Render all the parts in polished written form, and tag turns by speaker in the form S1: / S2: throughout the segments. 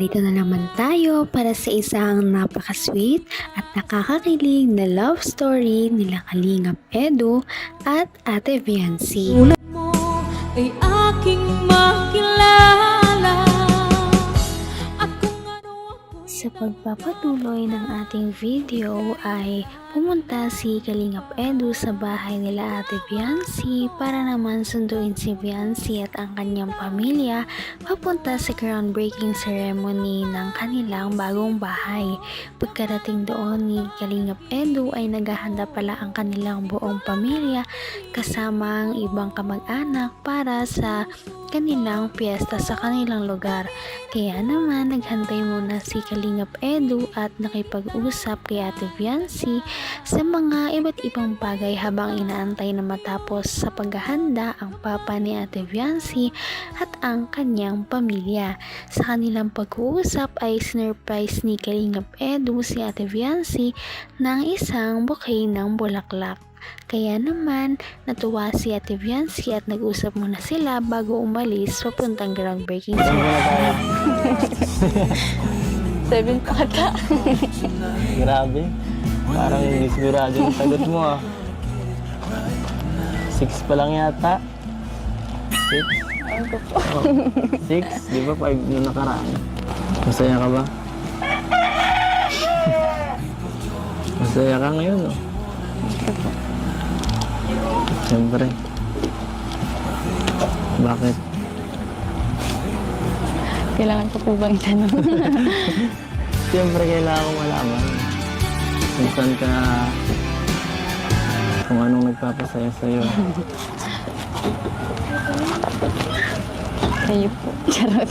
S1: Narito na naman tayo para sa isang napaka-sweet at nakakakilig na love story nila Kalingap Edu at Ate Viancy.
S2: Tulad mo ay aking makilala at kung ano ako.
S1: Sa pagpapatuloy ng ating video ay pumunta si Kalingap Edu sa bahay nila Ate Viancy para naman sunduin si Viancy at ang kanyang pamilya papunta sa groundbreaking ceremony ng kanilang bagong bahay. Pagkarating doon ni Kalingap Edu ay naghahanda pala ang kanilang buong pamilya kasama ang ibang kamag-anak para sa kanilang piyesta sa kanilang lugar. Kaya naman naghantay muna si Kalingap Edu at nakipag-usap kay Ate Viancy sa mga iba't ibang bagay habang inaantay na matapos sa paghahanda ang papa ni Ate Viancy at ang kanyang pamilya. Sa kanilang pag-uusap ay sinurprise ni Kalingap Edu si Ate Viancy ng isang bouquet ng bulaklak. Kaya naman natuwa si Ate Viancy at nag-usap muna sila bago umalis papuntang groundbreaking ceremony.
S3: 7 pa kata.
S4: Grabe. Parang hindi sigurado yung sagot mo ah. 6 pa lang yata. 6?
S3: Ano ko po?
S4: Oh, 6? Di ba 5 na nakaraan? Masaya ka ba? Masaya ka ngayon no? Siyempre. Bakit?
S3: Kailangan ko po bang itanong?
S4: Siyempre kailangan ko malaman kung saan ka, kung anong nagpapasaya sa'yo.
S3: Kayo po. Charot.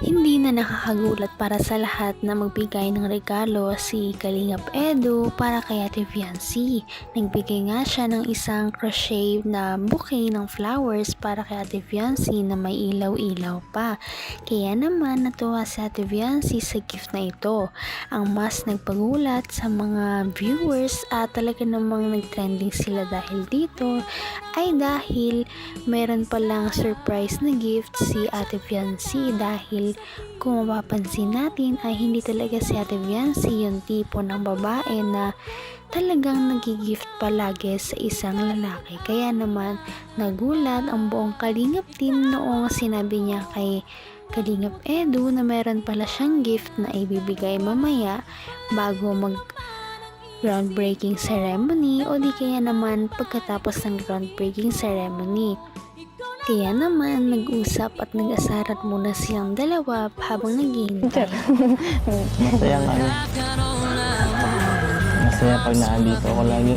S1: Hindi na nakakagulat para sa lahat na magbigay ng regalo si Kalingap Edu para kay Ate Viancy. Nagbigay nga siya ng isang crochet na bouquet ng flowers para kay Ate Viancy na may ilaw-ilaw pa. Kaya naman natuwa si Ate Viancy sa gift na ito. Ang mas nagpagulat sa mga viewers at talaga namang nagtrending sila dahil dito ay dahil meron palang surprise na gift si Ate Viancy dahil kung mapapansin natin ay hindi talaga si Ate Viancy yung tipo ng babae na talagang nag-gift palagi sa isang lalaki. Kaya naman nagulat ang buong Kalingap team noong sinabi niya kay Kalingap Edu na meron pala siyang gift na ibibigay mamaya bago mag groundbreaking ceremony o di kaya naman pagkatapos ng groundbreaking ceremony. Kaya naman nag-usap at nag-asarat muna silang dalawa habang naghihintay.
S4: Masaya nga. Masaya pag naandito ako lagi.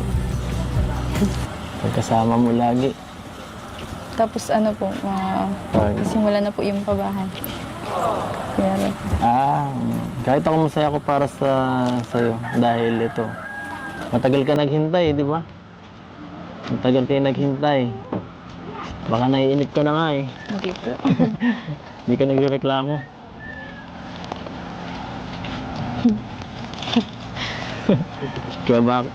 S4: Pagkasama mo lagi.
S3: Tapos ano po, simula na po yung pabahan. Kaya
S4: Kahit ako masaya ako para sa'yo dahil ito. Matagal ka naghintay, di ba? Matagal kayo naghintay. Baka naiinip ka na nga eh.
S3: hindi po.
S4: Hindi ka nagreklamo. Kaya ba?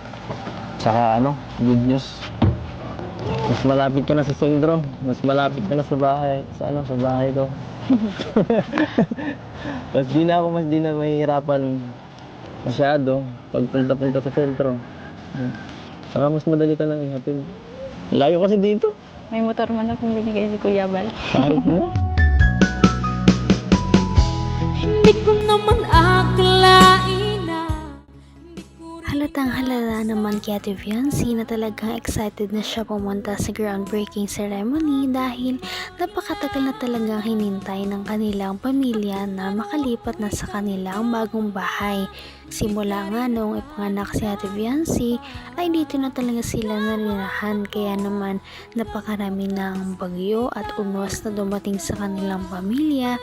S4: Tsaka good news. Mas malapit ka na sa sundro. Mas malapit ka na sa bahay. Sa bahay ko. Mas di na mahihirapan masyado pag punta sa sentro. Saka mas madali ka lang ihatid. Layo kasi dito.
S3: May motor man na pong binigay si Kuya Bal.
S4: Kahit na.
S2: Hindi ko naman akalain na
S1: Halatang halata naman kay Ate Viancy na talagang excited na siya pumunta sa groundbreaking ceremony dahil napakatagal na talagang hinintay ng kanilang pamilya na makalipat na sa kanilang bagong bahay. Simula nga noong ipanganak si Ate Viancy ay dito na talaga sila narirahan kaya naman napakarami ng bagyo at unos na dumating sa kanilang pamilya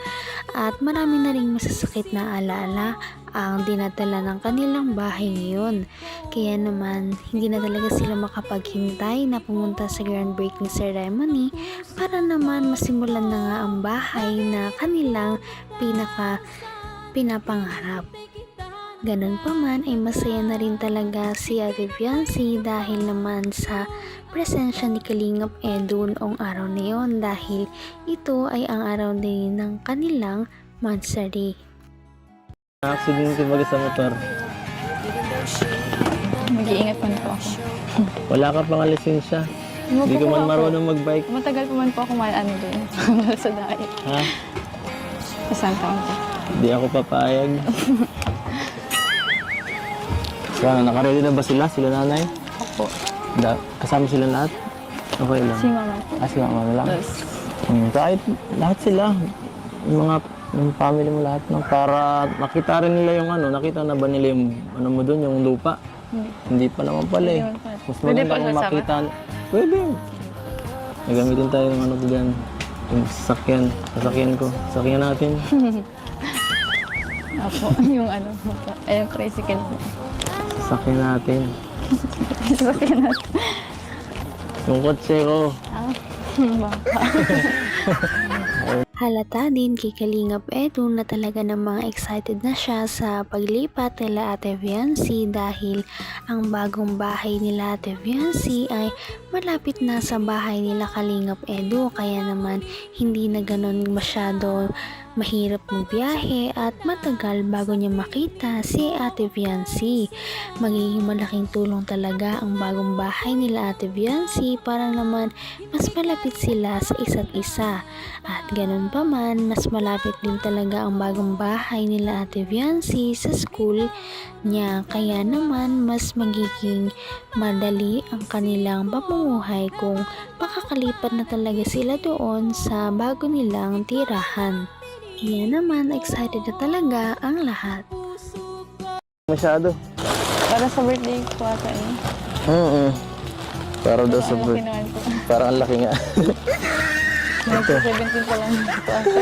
S1: at marami na ring masasakit na alaala ang dinadala ng kanilang bahay ngayon. Kaya naman hindi na talaga sila makapaghintay na pumunta sa groundbreaking ceremony para naman masimulan na nga ang bahay na kanilang pinapangarap. Ganun pa man ay masaya na rin talaga si Ate Fiancee dahil naman sa presensya ni Kalingap Edu noong araw na yon dahil ito ay ang araw din ng kanilang monthsary.
S4: Accident baga sa motor.
S3: Mag-iingat man po ako.
S4: Wala ka pang lisensya. Hindi ka man marunong magbike.
S3: Matagal pa man po ako ano dun. Sa dahil.
S4: Ha?
S3: Isang taon po.
S4: Hindi ako papayag. Sana, nakaredy na ba sila? Sila nanay?
S3: Opo.
S4: Kasama sila lahat? Okay lang.
S3: Si mama po.
S4: Si mama lang?
S3: Tapos,
S4: Kahit lahat sila. Yung family mo lahat. No? Para makita rin nila yung nakita na ba nila yung mo doon, yung lupa? Hindi pa naman pala eh.
S3: Hindi naman pala.
S4: Mas
S3: Pwede
S4: maganda
S3: pa
S4: kung
S3: sasama?
S4: makita. Pwede. Nagamitin tayo ng dyan. Yung sasakyan ko. Sasakyan natin.
S3: Opo. Yung yung tricycle po.
S4: Sasakyan natin.
S3: Sasakyan natin.
S4: Yung kotse ko.
S3: Baka.
S1: Halata din kay Kalingap Edu na talaga namang excited na siya sa paglipat nila Ate Fiancee dahil ang bagong bahay nila Ate Fiancee ay malapit na sa bahay nila Kalingap Edu kaya naman hindi na ganon masyado mahirap magbiyahe at matagal bago niya makita si Ate Fiancee. Magiging malaking tulong talaga ang bagong bahay nila Ate Fiancee para naman mas malapit sila sa isa't isa. At ganun pa man, mas malapit din talaga ang bagong bahay nila Ate Fiancee sa school niya. Kaya naman mas magiging madali ang kanilang pamumuhay kung makakalipat na talaga sila doon sa bago nilang tirahan. Kaya naman excited na talaga ang lahat.
S4: Masyado.
S3: Para sa birthday ko ata
S4: Para daw sa
S3: Ang laki naman po.
S4: Parang ang laki nga.
S3: Nag-17 pa lang po ata.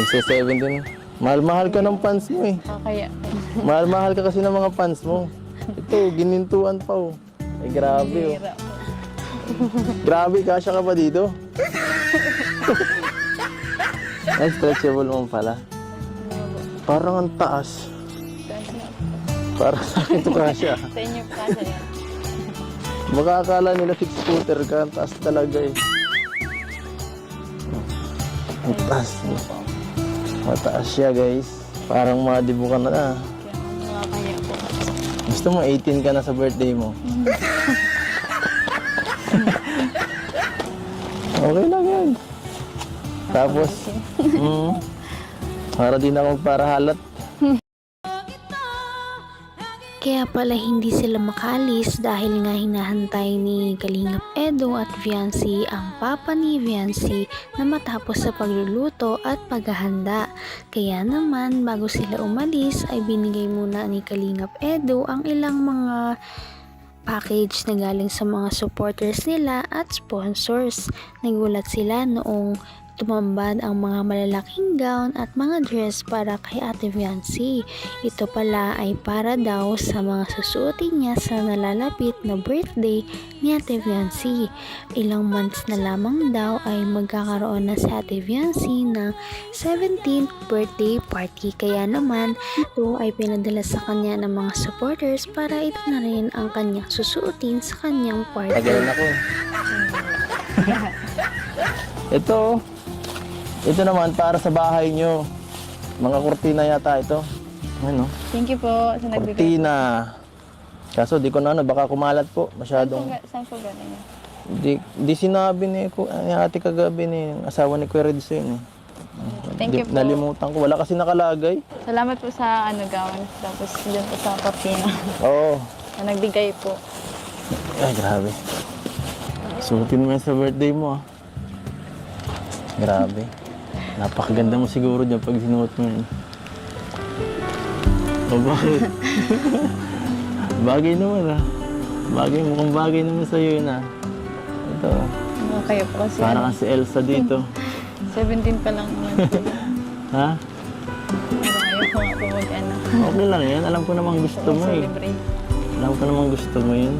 S4: Nagsa-17. Mahal-mahal ka ng pants mo eh.
S3: Kaya.
S4: Mahal-mahal ka kasi ng mga pants mo. Ito, ginintuan pa oh. Ay grabe oh.
S3: Hira po.
S4: Grabe, kasya ka pa dito? Ay, stretchable mo pala. Parang ang taas. Parang sa akin ito kasya.
S3: Sa inyo po kasi yan.
S4: Baka akala nila 6-footer ka. Ang taas talaga eh. Ang taas. Mataas siya guys. Parang madibo ka na.
S3: Kaya kaya po.
S4: Gusto mo 18 ka na sa birthday mo? Okay lang yan. Tapos, para din ako magparahalat.
S1: Kaya pala hindi sila makaalis dahil nga hinahantay ni Kalingap Edu at Fiancee ang papa ni Fiancee na matapos sa pagluluto at paghahanda. Kaya naman bago sila umalis ay binigay muna ni Kalingap Edu ang ilang mga package na galing sa mga supporters nila at sponsors. Nagulat sila noong tumambad ang mga malalaking gown at mga dress para kay Ate Fiancee. Ito pala ay para daw sa mga susuotin niya sa nalalapit na birthday ni Ate Fiancee. Ilang months na lamang daw ay magkakaroon na si Ate Fiancee ng 17th birthday party. Kaya naman ito ay pinadala sa kanya ng mga supporters para ito na rin ang kanyang susuotin sa kanyang party.
S4: Tagalan ako. Ito naman para sa bahay nyo. Mga kurtina yata ito. Ano?
S3: Thank you po sa nagbigay.
S4: Kurtina. Kaso di ko na baka kumalat po. Masyadong.
S3: Saan po galing yan?
S4: Di sinabi ni ate kagabi ni asawa ni Kuya Redzo yun eh.
S3: Thank you po.
S4: Nalimutan ko. Wala kasi nakalagay.
S3: Salamat po sa gown. Tapos dyan po sa kortina.
S4: Oo.
S3: Na nagbigay po.
S4: Ay, grabe. Suotin mo yan sa birthday mo ah. Grabe. Napakaganda mo siguro dyan pag sinuot mo yun. O bakit? Bagay naman ah. Mukhang bagay naman sa'yo yun ah. Ito.
S3: Kaya po kasi.
S4: Parang si Elsa dito.
S3: 17 pa lang naman po.
S4: Ha?
S3: Ayaw ko nga po mag-ano.
S4: Okay lang yan. Alam ko namang gusto mo eh.
S3: Celebrate.
S4: Alam ko namang gusto mo yun.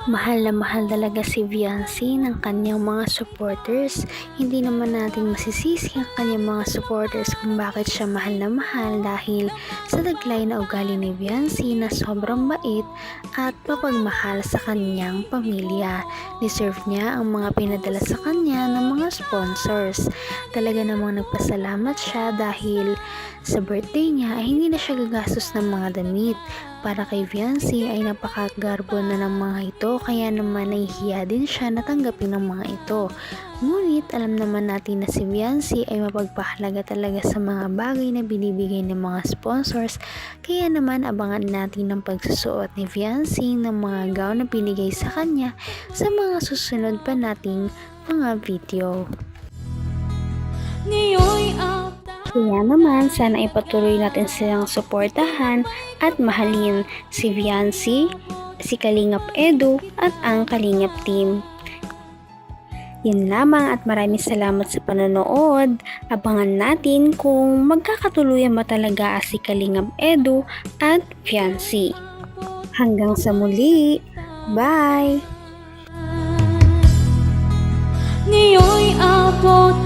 S1: Mahal na mahal talaga si Viancy ng kanyang mga supporters. Hindi naman natin masisisi ang kanyang mga supporters kung bakit siya mahal na mahal dahil sa taglay na ugali ni Viancy na sobrang bait at mapagmahal sa kanyang pamilya. Deserve niya ang mga pinadala sa kanya ng mga sponsors. Talaga namang nagpasalamat siya dahil sa birthday niya ay hindi na siya gagastos ng mga damit. Para kay Viancy ay napakagarbo na ng mga ito kaya naman nahihiya din siya na tanggapin ng mga ito. Ngunit alam naman natin na si Viancy ay mapagpahalaga talaga sa mga bagay na binibigay ng mga sponsors kaya naman abangan natin ang pagsusuot ni Viancy ng mga gown na binigay sa kanya sa mga susunod pa nating mga video.
S2: Ngayon'y
S1: Kaya naman, sana ipatuloy natin silang suportahan at mahalin si Viancy, si Kalingap Edu at ang Kalingap team. Yun lamang at maraming salamat sa panonood. Abangan natin kung magkakatuluyan ba talaga si Kalingap Edu at Viancy. Hanggang sa muli. Bye!
S2: ngayon'y abot